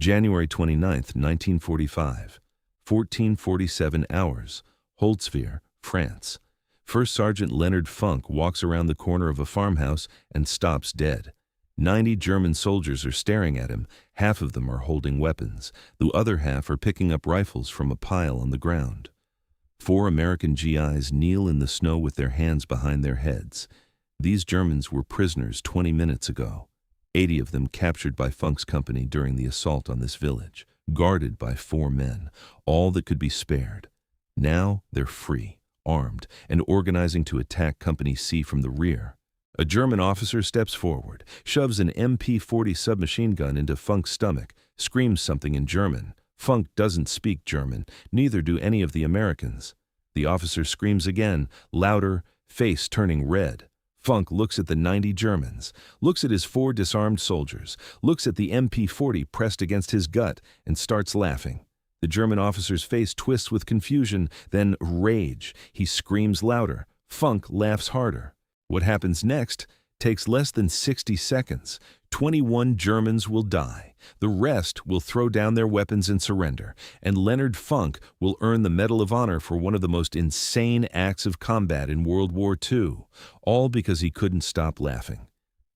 January 29, 1945, 14:47 hours, Holtzwihr, France. First Sergeant Leonard Funk walks around the corner of a farmhouse and stops dead. 90 German soldiers are staring at him. Half of them are holding weapons. The other half are picking up rifles from a pile on the ground. 4 American GIs kneel in the snow with their hands behind their heads. These Germans were prisoners 20 minutes ago. 80 of them captured by Funk's company during the assault on this village, guarded by 4 men, all that could be spared. Now they're free, armed, and organizing to attack Company C from the rear. A German officer steps forward, shoves an MP-40 submachine gun into Funk's stomach, screams something in German. Funk doesn't speak German, neither do any of the Americans. The officer screams again, louder, face turning red. Funk looks at the 90 Germans, looks at his 4 disarmed soldiers, looks at the MP-40 pressed against his gut, and starts laughing. The German officer's face twists with confusion, then rage. He screams louder. Funk laughs harder. What happens next takes less than 60 seconds. 21 Germans will die. The rest will throw down their weapons and surrender, and Leonard Funk will earn the Medal of Honor for one of the most insane acts of combat in World War II, all because he couldn't stop laughing.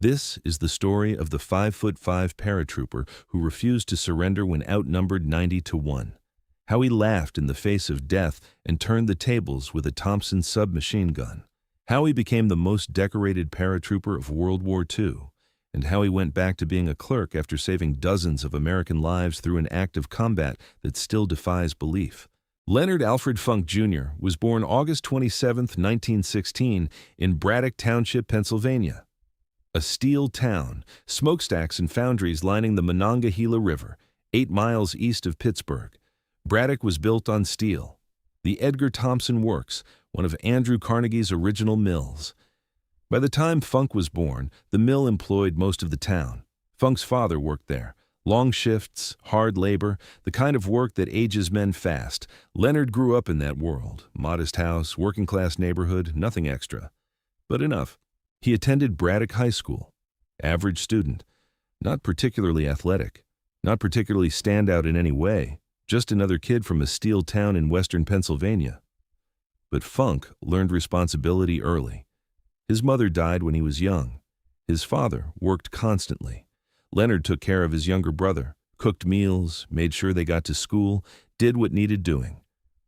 This is the story of the 5'5" paratrooper who refused to surrender when outnumbered 90-1. How he laughed in the face of death and turned the tables with a Thompson submachine gun. How he became the most decorated paratrooper of World War II, and how he went back to being a clerk after saving dozens of American lives through an act of combat that still defies belief. Leonard Alfred Funk, Jr. was born August 27, 1916, in Braddock Township, Pennsylvania. A steel town, smokestacks and foundries lining the Monongahela River, 8 miles east of Pittsburgh. Braddock was built on steel. The Edgar Thompson Works, one of Andrew Carnegie's original mills. By the time Funk was born, the mill employed most of the town. Funk's father worked there. Long shifts, hard labor, the kind of work that ages men fast. Leonard grew up in that world. Modest house, working-class neighborhood, nothing extra. But enough. He attended Braddock High School. Average student. Not particularly athletic. Not particularly standout in any way. Just another kid from a steel town in western Pennsylvania. But Funk learned responsibility early. His mother died when he was young. His father worked constantly. Leonard took care of his younger brother, cooked meals, made sure they got to school, did what needed doing.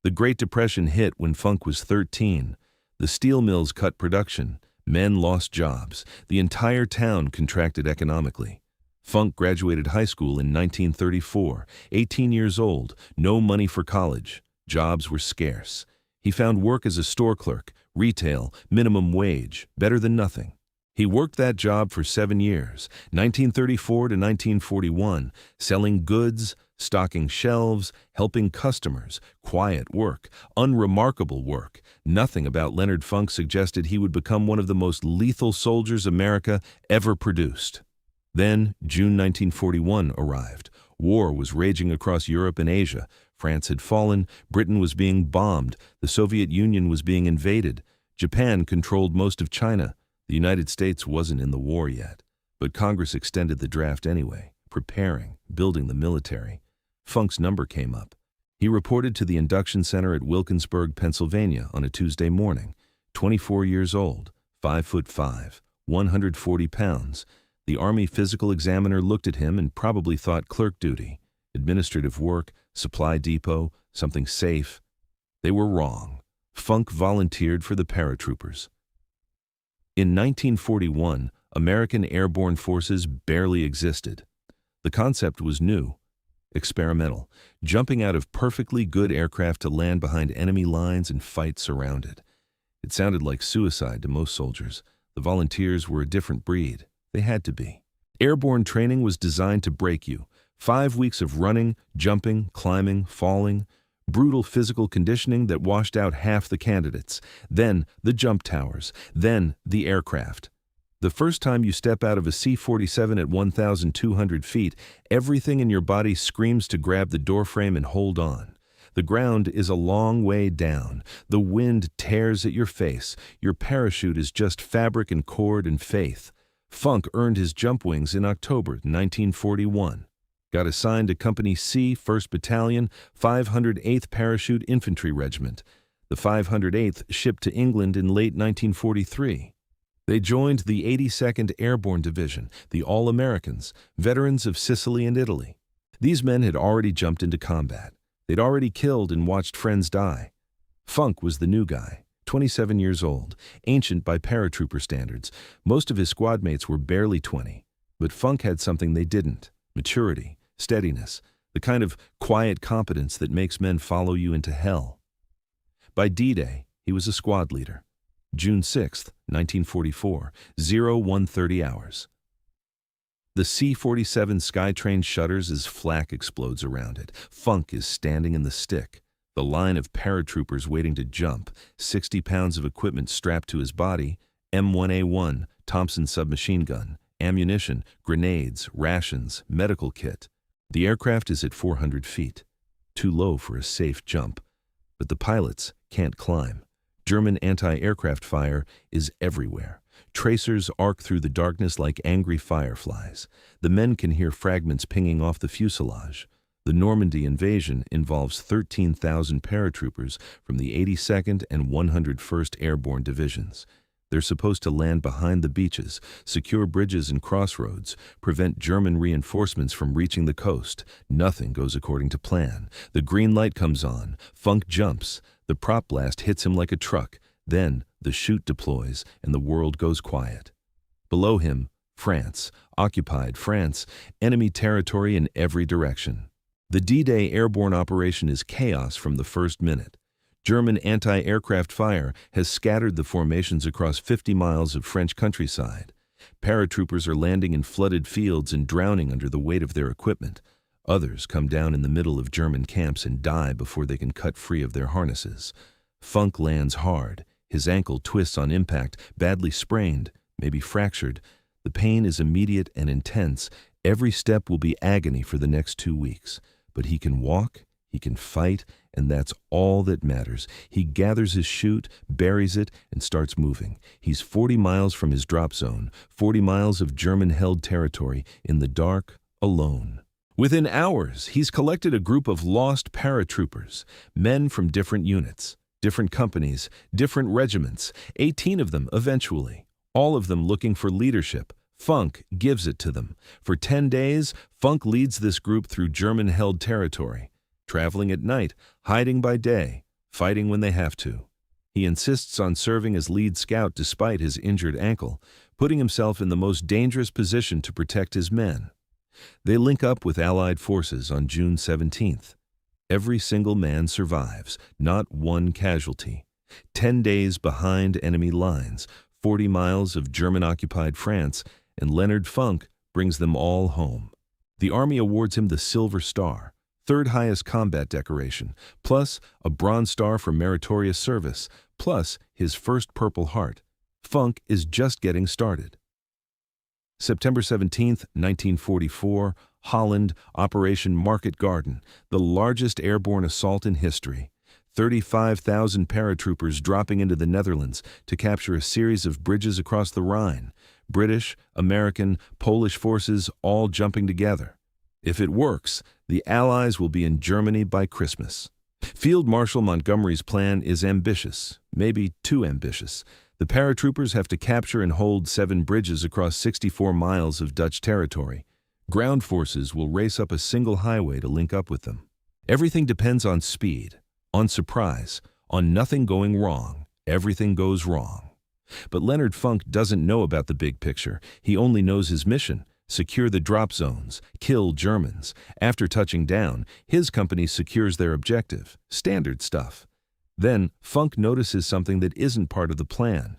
The Great Depression hit when Funk was 13. The steel mills cut production. Men lost jobs. The entire town contracted economically. Funk graduated high school in 1934, 18 years old, no money for college. Jobs were scarce. He found work as a store clerk, retail, minimum wage, better than nothing. He worked that job for 7 years, 1934 to 1941, selling goods, stocking shelves, helping customers, quiet work, unremarkable work. Nothing about Leonard Funk suggested he would become one of the most lethal soldiers America ever produced. Then, June 1941 arrived. War was raging across Europe and Asia. France had fallen, Britain was being bombed, the Soviet Union was being invaded, Japan controlled most of China. The United States wasn't in the war yet, but Congress extended the draft anyway, preparing, building the military. Funk's number came up. He reported to the induction center at Wilkinsburg, Pennsylvania on a Tuesday morning, 24 years old, 5'5", 140 pounds. The Army physical examiner looked at him and probably thought clerk duty, administrative work, supply depot, something safe. They were wrong. Funk volunteered for the paratroopers. In 1941, American airborne forces barely existed. The concept was new, experimental, jumping out of perfectly good aircraft to land behind enemy lines and fight surrounded. It sounded like suicide to most soldiers. The volunteers were a different breed. They had to be. Airborne training was designed to break you. 5 weeks of running, jumping, climbing, falling, brutal physical conditioning that washed out half the candidates, then the jump towers, then the aircraft. The first time you step out of a C-47 at 1,200 feet, everything in your body screams to grab the doorframe and hold on. The ground is a long way down. The wind tears at your face. Your parachute is just fabric and cord and faith. Funk earned his jump wings in October 1941. Got assigned to Company C, 1st Battalion, 508th Parachute Infantry Regiment. The 508th shipped to England in late 1943. They joined the 82nd Airborne Division, the All-Americans, veterans of Sicily and Italy. These men had already jumped into combat. They'd already killed and watched friends die. Funk was the new guy, 27 years old, ancient by paratrooper standards. Most of his squad mates were barely 20. But Funk had something they didn't: maturity, steadiness, the kind of quiet competence that makes men follow you into hell. By D-Day, he was a squad leader. June 6, 1944, 0130 hours. The C-47 Skytrain shudders as flak explodes around it. Funk is standing in the stick. The line of paratroopers waiting to jump, 60 pounds of equipment strapped to his body, M1A1, Thompson submachine gun, ammunition, grenades, rations, medical kit. The aircraft is at 400 feet. Too low for a safe jump. But the pilots can't climb. German anti-aircraft fire is everywhere. Tracers arc through the darkness like angry fireflies. The men can hear fragments pinging off the fuselage. The Normandy invasion involves 13,000 paratroopers from the 82nd and 101st Airborne Divisions. They're supposed to land behind the beaches, secure bridges and crossroads, prevent German reinforcements from reaching the coast. Nothing goes according to plan. The green light comes on. Funk jumps. The prop blast hits him like a truck. Then the chute deploys and the world goes quiet. Below him, France, occupied France, enemy territory in every direction. The D-Day airborne operation is chaos from the first minute. German anti-aircraft fire has scattered the formations across 50 miles of French countryside. Paratroopers are landing in flooded fields and drowning under the weight of their equipment. Others come down in the middle of German camps and die before they can cut free of their harnesses. Funk lands hard. His ankle twists on impact, badly sprained, maybe fractured. The pain is immediate and intense. Every step will be agony for the next 2 weeks. But he can walk, he can fight, and that's all that matters. He gathers his chute, buries it, and starts moving. He's 40 miles from his drop zone, 40 miles of German-held territory, in the dark, alone. Within hours, he's collected a group of lost paratroopers, men from different units, different companies, different regiments, 18 of them eventually, all of them looking for leadership. Funk gives it to them. For 10 days, Funk leads this group through German-held territory, traveling at night, hiding by day, fighting when they have to. He insists on serving as lead scout despite his injured ankle, putting himself in the most dangerous position to protect his men. They link up with Allied forces on June 17th. Every single man survives, not one casualty. 10 days behind enemy lines, 40 miles of German-occupied France, and Leonard Funk brings them all home. The Army awards him the Silver Star, third highest combat decoration, plus a Bronze Star for meritorious service, plus his first Purple Heart. Funk is just getting started. September 17, 1944, Holland, Operation Market Garden, the largest airborne assault in history. 35,000 paratroopers dropping into the Netherlands to capture a series of bridges across the Rhine. British, American, Polish forces all jumping together. If it works, the Allies will be in Germany by Christmas. Field Marshal Montgomery's plan is ambitious, maybe too ambitious. The paratroopers have to capture and hold 7 bridges across 64 miles of Dutch territory. Ground forces will race up a single highway to link up with them. Everything depends on speed, on surprise, on nothing going wrong. Everything goes wrong. But Leonard Funk doesn't know about the big picture. He only knows his mission: secure the drop zones, kill Germans. After touching down, his company secures their objective. Standard stuff. Then, Funk notices something that isn't part of the plan.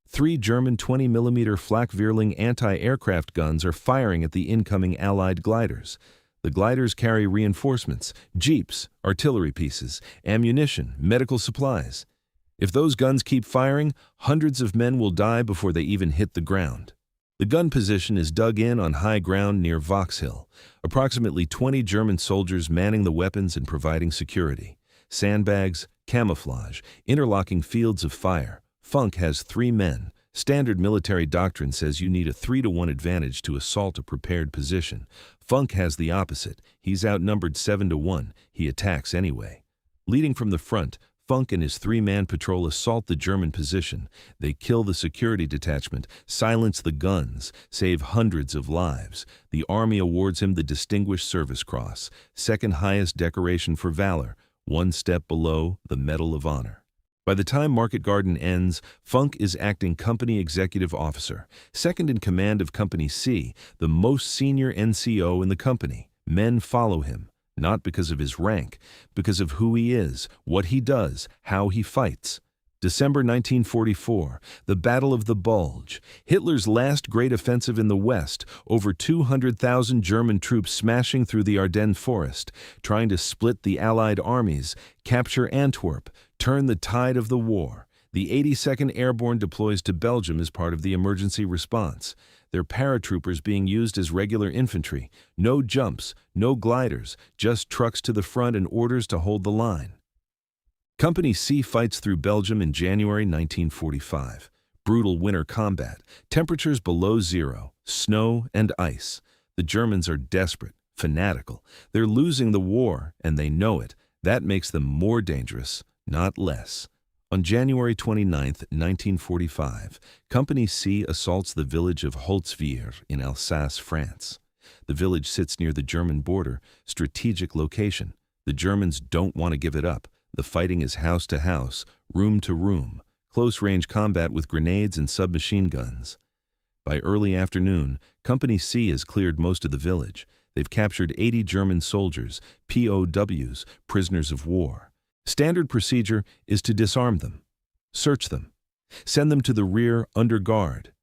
3 German 20mm Flak-Vierling anti-aircraft guns are firing at the incoming Allied gliders. The gliders carry reinforcements, jeeps, artillery pieces, ammunition, medical supplies. If those guns keep firing, hundreds of men will die before they even hit the ground. The gun position is dug in on high ground near Vauxhall. Approximately 20 German soldiers manning the weapons and providing security. Sandbags, camouflage, interlocking fields of fire. Funk has 3 men, Standard military doctrine says you need a 3-to-1 advantage to assault a prepared position. Funk has the opposite. He's outnumbered 7-to-1. He attacks anyway. Leading from the front, Funk and his 3-man patrol assault the German position. They kill the security detachment, silence the guns, save hundreds of lives. The army awards him the Distinguished Service Cross, second highest decoration for valor, one step below the Medal of Honor. By the time Market Garden ends, Funk is acting company executive officer, second in command of Company C, the most senior NCO in the company. Men follow him, not because of his rank, because of who he is, what he does, how he fights. December 1944, the Battle of the Bulge, Hitler's last great offensive in the West, over 200,000 German troops smashing through the Ardennes forest, trying to split the Allied armies, capture Antwerp, turn the tide of the war. The 82nd Airborne deploys to Belgium as part of the emergency response. Their paratroopers being used as regular infantry. No jumps, no gliders, just trucks to the front and orders to hold the line. Company C fights through Belgium in January 1945. Brutal winter combat, temperatures below zero, snow and ice. The Germans are desperate, fanatical. They're losing the war, and they know it. That makes them more dangerous, not less. On January 29, 1945, Company C assaults the village of Holtzwihr in Alsace, France. The village sits near the German border, strategic location. The Germans don't want to give it up. The fighting is house to house, room to room, close-range combat with grenades and submachine guns. By early afternoon, Company C has cleared most of the village. They've captured 80 German soldiers, POWs, prisoners of war. Standard procedure is to disarm them, search them, send them to the rear under guard.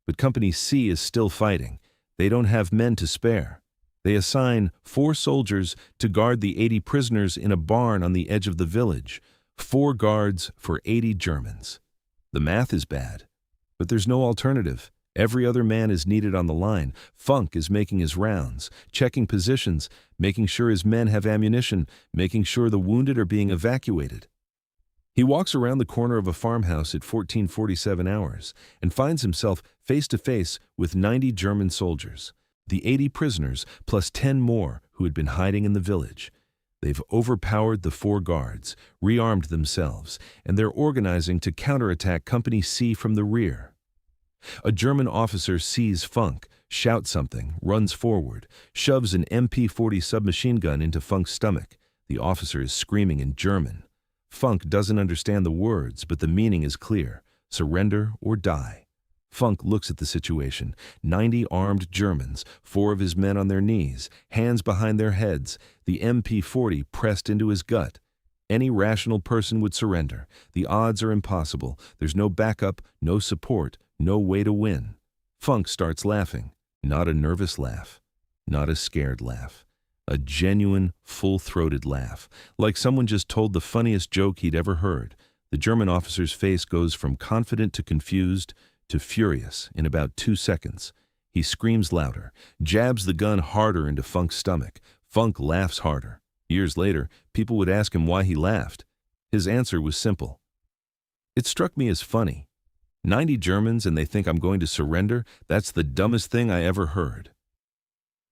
But Company C is still fighting. They don't have men to spare. They assign 4 soldiers to guard the 80 prisoners in a barn on the edge of the village. 4 guards for 80 Germans. The math is bad, but there's no alternative. Every other man is needed on the line. Funk is making his rounds, checking positions, making sure his men have ammunition, making sure the wounded are being evacuated. He walks around the corner of a farmhouse at 14:47 hours and finds himself face to face with 90 German soldiers. The 80 prisoners plus 10 more who had been hiding in the village. They've overpowered the 4 guards, rearmed themselves, and they're organizing to counterattack Company C from the rear. A German officer sees Funk, shouts something, runs forward, shoves an MP-40 submachine gun into Funk's stomach. The officer is screaming in German. Funk doesn't understand the words, but the meaning is clear: surrender or die. Funk looks at the situation. 90 armed Germans, 4 of his men on their knees, hands behind their heads, the MP-40 pressed into his gut. Any rational person would surrender. The odds are impossible. There's no backup, no support, no way to win. Funk starts laughing. Not a nervous laugh, not a scared laugh. A genuine, full-throated laugh, like someone just told the funniest joke he'd ever heard. The German officer's face goes from confident to confused to furious in about 2 seconds. He screams louder, jabs the gun harder into Funk's stomach. Funk laughs harder. Years later, people would ask him why he laughed. His answer was simple. It struck me as funny. 90 Germans and they think I'm going to surrender? That's the dumbest thing I ever heard.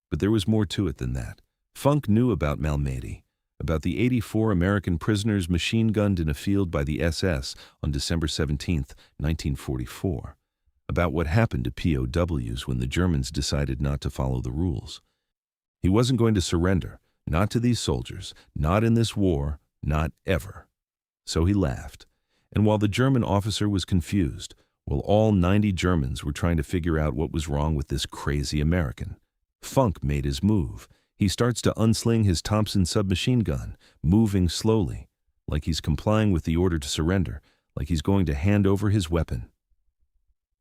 But there was more to it than that. Funk knew about Malmedy, about the 84 American prisoners machine-gunned in a field by the SS on December 17, 1944. About what happened to POWs when the Germans decided not to follow the rules. He wasn't going to surrender, not to these soldiers, not in this war, not ever. So he laughed. And while the German officer was confused, while all 90 Germans were trying to figure out what was wrong with this crazy American, Funk made his move. He starts to unsling his Thompson submachine gun, moving slowly, like he's complying with the order to surrender, like he's going to hand over his weapon.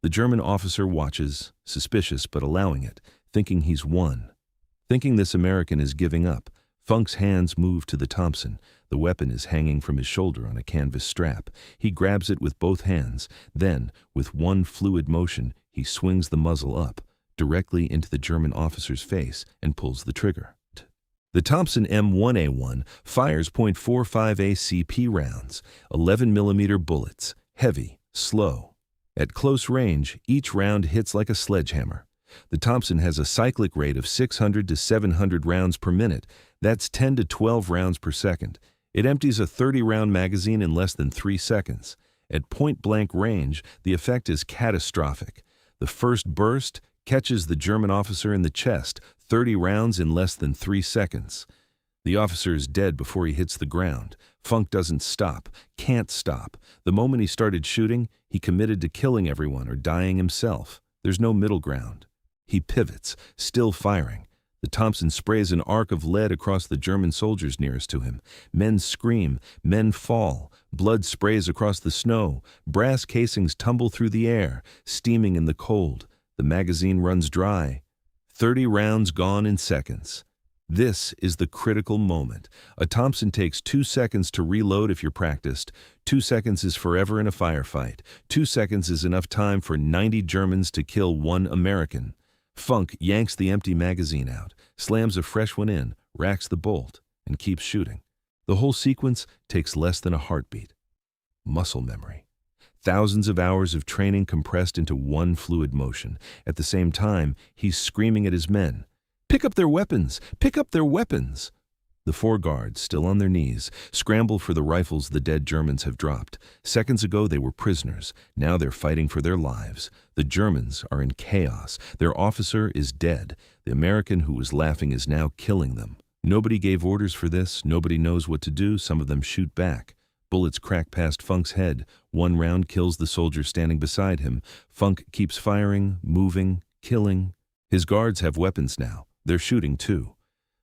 The German officer watches, suspicious but allowing it, thinking he's won. Thinking this American is giving up, Funk's hands move to the Thompson. The weapon is hanging from his shoulder on a canvas strap. He grabs it with both hands. Then, with one fluid motion, he swings the muzzle up, directly into the German officer's face, and pulls the trigger. The Thompson M1A1 fires .45 ACP rounds, 11mm bullets, heavy, slow. At close range, each round hits like a sledgehammer. The Thompson has a cyclic rate of 600 to 700 rounds per minute. That's 10 to 12 rounds per second. It empties a 30-round magazine in less than 3 seconds. At point-blank range, the effect is catastrophic. The first burst catches the German officer in the chest, 30 rounds in less than 3 seconds. The officer is dead before he hits the ground. Funk doesn't stop, can't stop. The moment he started shooting, he committed to killing everyone or dying himself. There's no middle ground. He pivots, still firing. The Thompson sprays an arc of lead across the German soldiers nearest to him. Men scream, men fall. Blood sprays across the snow. Brass casings tumble through the air, steaming in the cold. The magazine runs dry. 30 rounds gone in seconds. This is the critical moment. A Thompson takes 2 seconds to reload if you're practiced. 2 seconds is forever in a firefight. 2 seconds is enough time for 90 Germans to kill 1 American. Funk yanks the empty magazine out, slams a fresh one in, racks the bolt, and keeps shooting. The whole sequence takes less than a heartbeat. Muscle memory. Thousands of hours of training compressed into one fluid motion. At the same time, he's screaming at his men. Pick up their weapons! Pick up their weapons! The 4 guards, still on their knees, scramble for the rifles the dead Germans have dropped. Seconds ago they were prisoners. Now they're fighting for their lives. The Germans are in chaos. Their officer is dead. The American who was laughing is now killing them. Nobody gave orders for this. Nobody knows what to do. Some of them shoot back. Bullets crack past Funk's head. 1 round kills the soldier standing beside him. Funk keeps firing, moving, killing. His guards have weapons now. They're shooting too.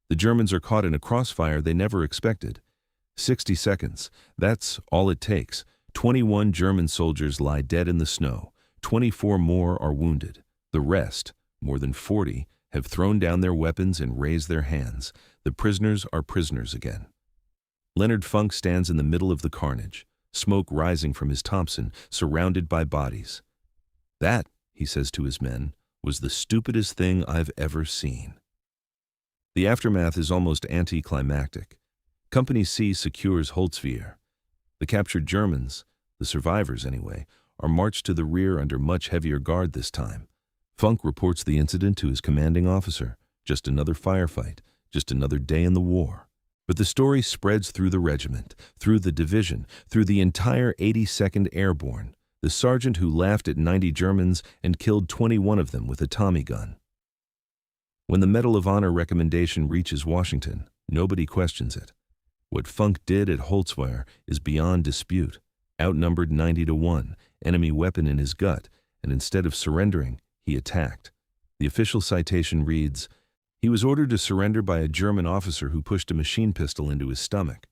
The Germans are caught in a crossfire they never expected. 60 seconds. That's all it takes. 21 German soldiers lie dead in the snow. 24 more are wounded. The rest, more than 40, have thrown down their weapons and raised their hands. The prisoners are prisoners again. Leonard Funk stands in the middle of the carnage, smoke rising from his Thompson, surrounded by bodies. That, he says to his men, was the stupidest thing I've ever seen. The aftermath is almost anticlimactic. Company C secures Holtzwihr. The captured Germans, the survivors anyway, are marched to the rear under much heavier guard this time. Funk reports the incident to his commanding officer. Just another firefight, just another day in the war. But the story spreads through the regiment, through the division, through the entire 82nd Airborne. The sergeant who laughed at 90 Germans and killed 21 of them with a Tommy gun. When the Medal of Honor recommendation reaches Washington, nobody questions it. What Funk did at Holtzwihr is beyond dispute. Outnumbered 90 to 1, enemy weapon in his gut, and instead of surrendering, he attacked. The official citation reads, "He was ordered to surrender by a German officer who pushed a machine pistol into his stomach."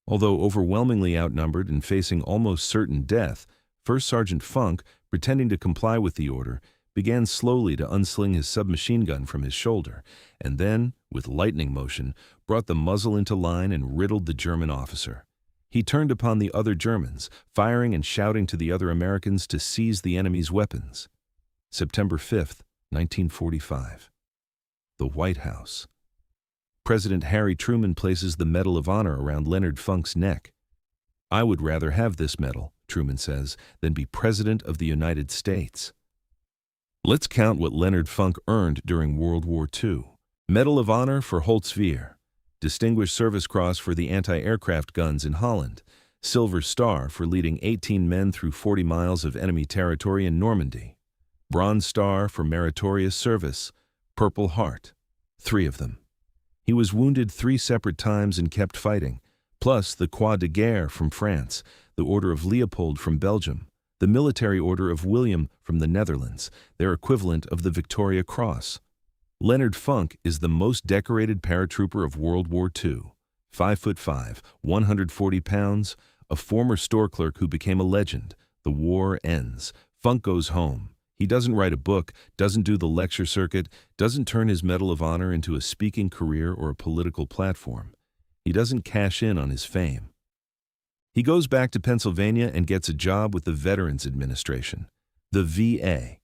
Although overwhelmingly outnumbered and facing almost certain death, First Sergeant Funk, pretending to comply with the order, began slowly to unsling his submachine gun from his shoulder, and then, with lightning motion, brought the muzzle into line and riddled the German officer. He turned upon the other Germans, firing and shouting to the other Americans to seize the enemy's weapons. September 5, 1945. The White House. President Harry Truman places the Medal of Honor around Leonard Funk's neck. "I would rather have this medal," Truman says, "than be President of the United States." Let's count what Leonard Funk earned during World War II. Medal of Honor for Holtzwihr, Distinguished Service Cross for the anti-aircraft guns in Holland, Silver Star for leading 18 men through 40 miles of enemy territory in Normandy, Bronze Star for meritorious service, Purple Heart, 3 of them. He was wounded 3 separate times and kept fighting, plus the Croix de Guerre from France, the Order of Leopold from Belgium, the Military Order of William from the Netherlands, their equivalent of the Victoria Cross. Leonard Funk is the most decorated paratrooper of World War II. 5'5", 140 pounds, a former store clerk who became a legend. The war ends. Funk goes home. He doesn't write a book, doesn't do the lecture circuit, doesn't turn his Medal of Honor into a speaking career or a political platform. He doesn't cash in on his fame. He goes back to Pennsylvania and gets a job with the Veterans Administration, the VA,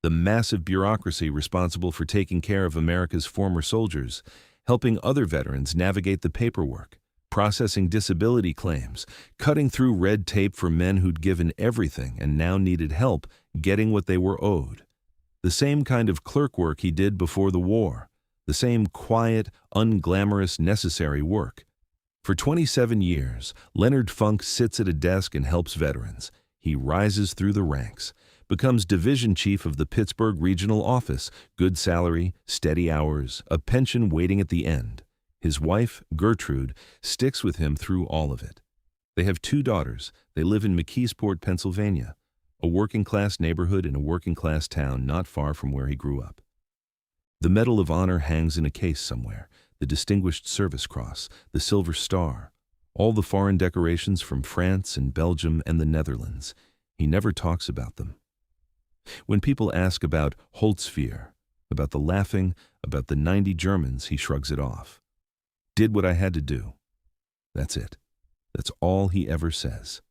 the massive bureaucracy responsible for taking care of America's former soldiers, helping other veterans navigate the paperwork, processing disability claims, cutting through red tape for men who'd given everything and now needed help getting what they were owed. The same kind of clerk work he did before the war. The same quiet, unglamorous, necessary work. For 27 years, Leonard Funk sits at a desk and helps veterans. He rises through the ranks, becomes division chief of the Pittsburgh Regional Office, good salary, steady hours, a pension waiting at the end. His wife, Gertrude, sticks with him through all of it. They have 2 daughters. They live in McKeesport, Pennsylvania, a working-class neighborhood in a working-class town not far from where he grew up. The Medal of Honor hangs in a case somewhere, the Distinguished Service Cross, the Silver Star, all the foreign decorations from France and Belgium and the Netherlands. He never talks about them. When people ask about Holtzwihr, about the laughing, about the 90 Germans, he shrugs it off. Did what I had to do. That's it. That's all he ever says.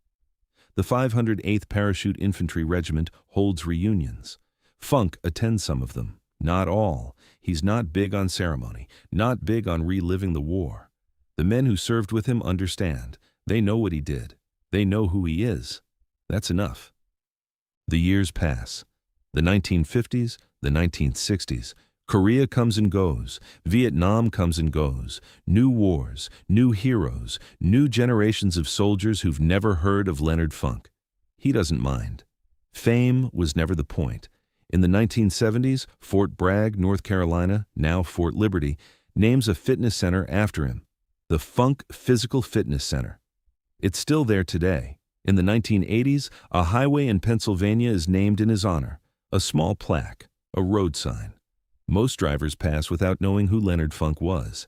The 508th Parachute Infantry Regiment holds reunions. Funk attends some of them, not all. He's not big on ceremony, not big on reliving the war. The men who served with him understand. They know what he did. They know who he is. That's enough. The years pass. The 1950s, the 1960s. Korea comes and goes. Vietnam comes and goes. New wars, new heroes, new generations of soldiers who've never heard of Leonard Funk. He doesn't mind. Fame was never the point. In the 1970s, Fort Bragg, North Carolina, now Fort Liberty, names a fitness center after him, the Funk Physical Fitness Center. It's still there today. In the 1980s, a highway in Pennsylvania is named in his honor, a small plaque, a road sign. Most drivers pass without knowing who Leonard Funk was.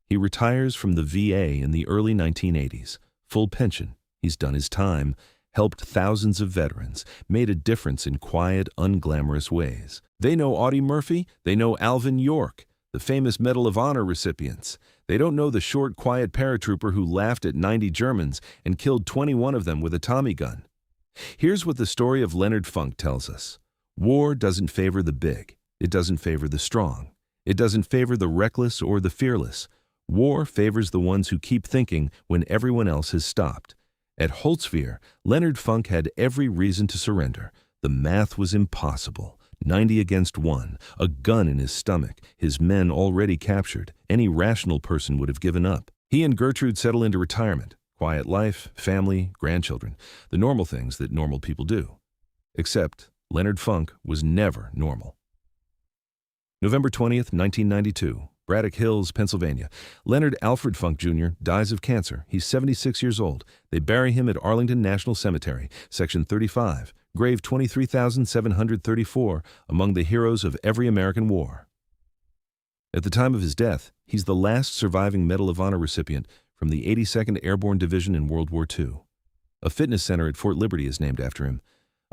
He retires from the VA in the early 1980s, full pension. He's done his time, helped thousands of veterans, made a difference in quiet, unglamorous ways. They know Audie Murphy, they know Alvin York, the famous Medal of Honor recipients. They don't know the short, quiet paratrooper who laughed at 90 Germans and killed 21 of them with a Tommy gun. Here's what the story of Leonard Funk tells us. War doesn't favor the big. It doesn't favor the strong. It doesn't favor the reckless or the fearless. War favors the ones who keep thinking when everyone else has stopped. At Holtzwihr, Leonard Funk had every reason to surrender. The math was impossible. 90 against 1, a gun in his stomach, his men already captured. Any rational person would have given up. He and Gertrude settle into retirement. Quiet life, family, grandchildren, the normal things that normal people do. Except Leonard Funk was never normal. November 20th, 1992, Braddock Hills, Pennsylvania. Leonard Alfred Funk Jr. dies of cancer. He's 76 years old. They bury him at Arlington National Cemetery, Section 35, grave 23,734, among the heroes of every American war. At the time of his death, he's the last surviving Medal of Honor recipient from the 82nd Airborne Division in World War II. A fitness center at Fort Liberty is named after him.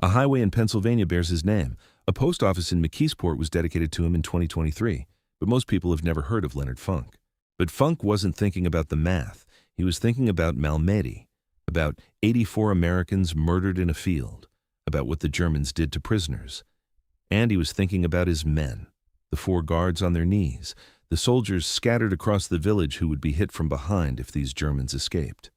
A highway in Pennsylvania bears his name. A post office in McKeesport was dedicated to him in 2023, but most people have never heard of Leonard Funk. But Funk wasn't thinking about the math. He was thinking about Malmedy, about 84 Americans murdered in a field, about what the Germans did to prisoners. And he was thinking about his men, the 4 guards on their knees, the soldiers scattered across the village who would be hit from behind if these Germans escaped.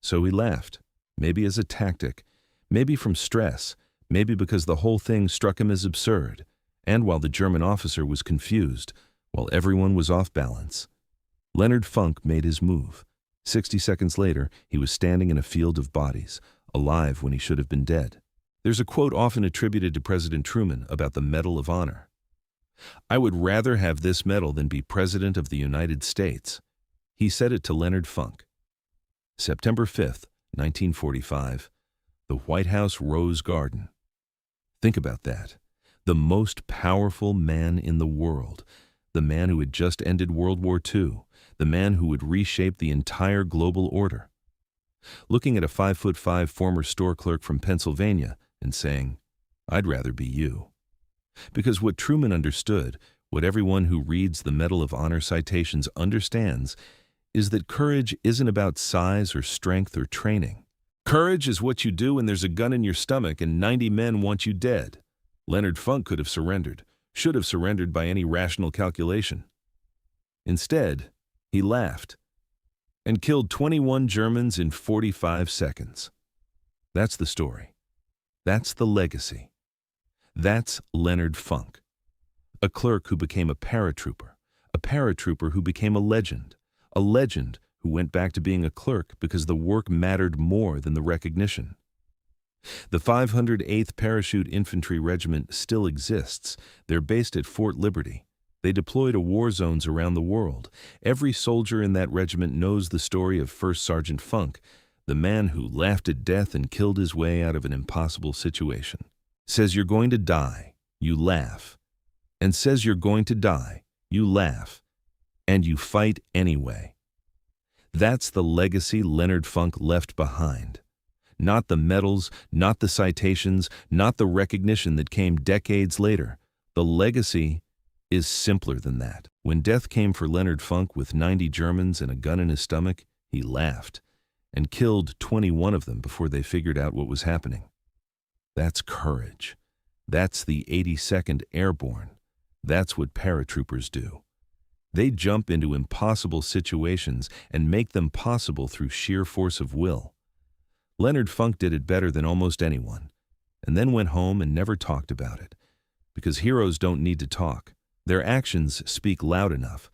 So he laughed, maybe as a tactic, maybe from stress, maybe because the whole thing struck him as absurd, and while the German officer was confused, while everyone was off balance. Leonard Funk made his move. 60 seconds later, he was standing in a field of bodies, alive when he should have been dead. There's a quote often attributed to President Truman about the Medal of Honor. "I would rather have this medal than be President of the United States." He said it to Leonard Funk. September 5th, 1945, the White House Rose Garden. Think about that. The most powerful man in the world, the man who had just ended World War II, the man who would reshape the entire global order. Looking at a 5'5" former store clerk from Pennsylvania and saying, "I'd rather be you." Because what Truman understood, what everyone who reads the Medal of Honor citations understands, is that courage isn't about size or strength or training. Courage is what you do when there's a gun in your stomach and 90 men want you dead. Leonard Funk could have surrendered, should have surrendered by any rational calculation. Instead, he laughed and killed 21 Germans in 45 seconds. That's the story. That's the legacy. That's Leonard Funk, a clerk who became a paratrooper who became a legend who went back to being a clerk because the work mattered more than the recognition. The 508th Parachute Infantry Regiment still exists. They're based at Fort Liberty. They deploy to war zones around the world. Every soldier in that regiment knows the story of First Sergeant Funk, the man who laughed at death and killed his way out of an impossible situation. Says you're going to die, you laugh. And says you're going to die, you laugh. And you fight anyway. That's the legacy Leonard Funk left behind. Not the medals, not the citations, not the recognition that came decades later. The legacy is simpler than that. When death came for Leonard Funk with 90 Germans and a gun in his stomach, he laughed and killed 21 of them before they figured out what was happening. That's courage. That's the 82nd Airborne. That's what paratroopers do. They jump into impossible situations and make them possible through sheer force of will. Leonard Funk did it better than almost anyone, and then went home and never talked about it. Because heroes don't need to talk. Their actions speak loud enough.